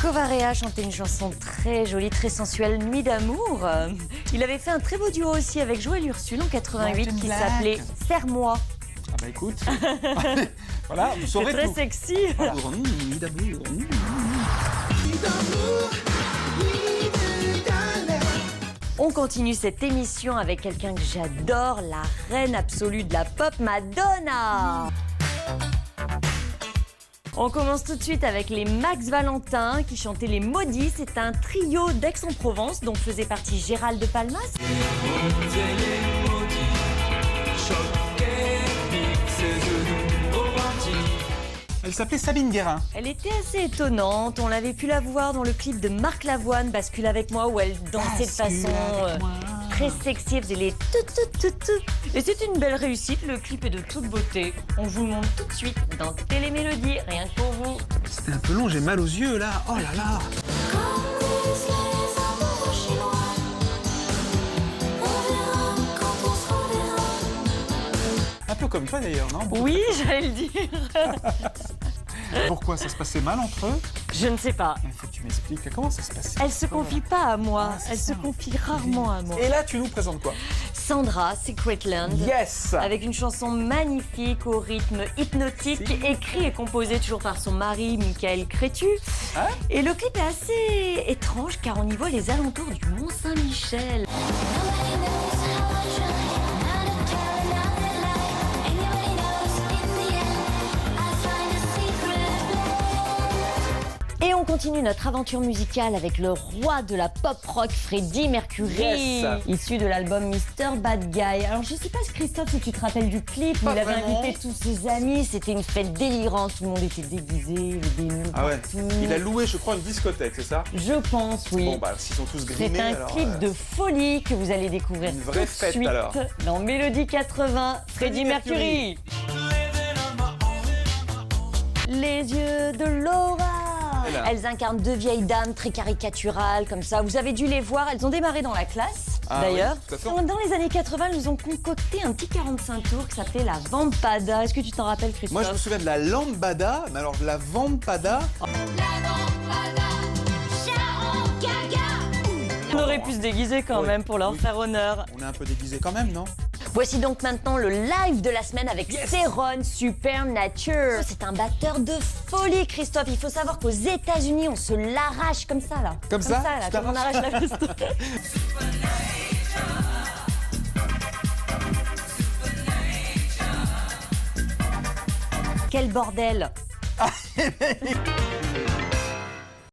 Covarea chantait une chanson très jolie, très sensuelle, Nuit d'amour. Il avait fait un très beau duo aussi avec Joël Ursule en 88 qui s'appelait Serre-moi. Ah bah écoute, voilà, vous saurez C'est très tout. sexy. Voilà. Nuit d'amour. On continue cette émission avec quelqu'un que j'adore, la reine absolue de la pop, Madonna. On commence tout de suite avec les Max Valentin qui chantaient Les Maudits. C'est un trio d'Aix-en-Provence dont faisait partie Gérald de Palmas. Elle s'appelait Sabine Guérin. Elle était assez étonnante. On l'avait pu la voir dans le clip de Marc Lavoine, Bascule avec moi, où elle dansait de façon très sexy. Elle faisait les tout. Et c'est une belle réussite. Le clip est de toute beauté. On vous le montre tout de suite dans Télémélodie, rien que pour vous. C'était un peu long, j'ai mal aux yeux là. Oh là là. Un peu comme toi d'ailleurs, non? Oui, j'allais le dire. Pourquoi ça se passait mal entre eux? Je ne sais pas. Il faut que tu m'expliques comment ça se passait. Elle se confie pas à moi. Ah, c'est Elle ça. se confie rarement à moi. Et là, tu nous présentes quoi? Sandra, Secretland. Yes. Avec une chanson magnifique au rythme hypnotique, écrit et composé toujours par son mari, Michael Crétu. Hein? Et le clip est assez étrange car on y voit les alentours du Mont-Saint-Michel. Et on continue notre aventure musicale avec le roi de la pop rock, Freddie Mercury, Yes. issu de l'album Mr. Bad Guy. Alors je sais pas, Christophe, si tu te rappelles du clip, où Pas il avait vraiment. invité tous ses amis, c'était une fête délirante, tout le monde était déguisé, des noms Ah ouais. partout. Il a loué, je crois, une discothèque, c'est ça? Je pense, oui. Bon bah, s'ils sont tous C'est grimés, un alors. clip de folie que vous allez découvrir Une vraie tout de fête, suite alors. dans Mélodie 80, Freddie Mercury. Les yeux de Laura. Et là. Elles incarnent deux vieilles dames très caricaturales, comme ça. Vous avez dû les voir, elles ont démarré dans la classe, Ah d'ailleurs. oui, tout à fait. Dans les années 80, elles nous ont concocté un petit 45 tours qui s'appelait la Vampada. Est-ce que tu t'en rappelles, Christophe? Moi, je me souviens de la lambada, mais alors de la vampada. On aurait pu se déguiser quand Oui, même pour leur oui. faire honneur. On est un peu déguisés quand même, non? Voici donc maintenant le live de la semaine avec Céron Supernature. C'est un batteur de folie, Christophe. Il faut savoir qu'aux États-Unis, on se l'arrache comme ça, là. Comme ça là, Tu comme on arrache la veste. Quel bordel!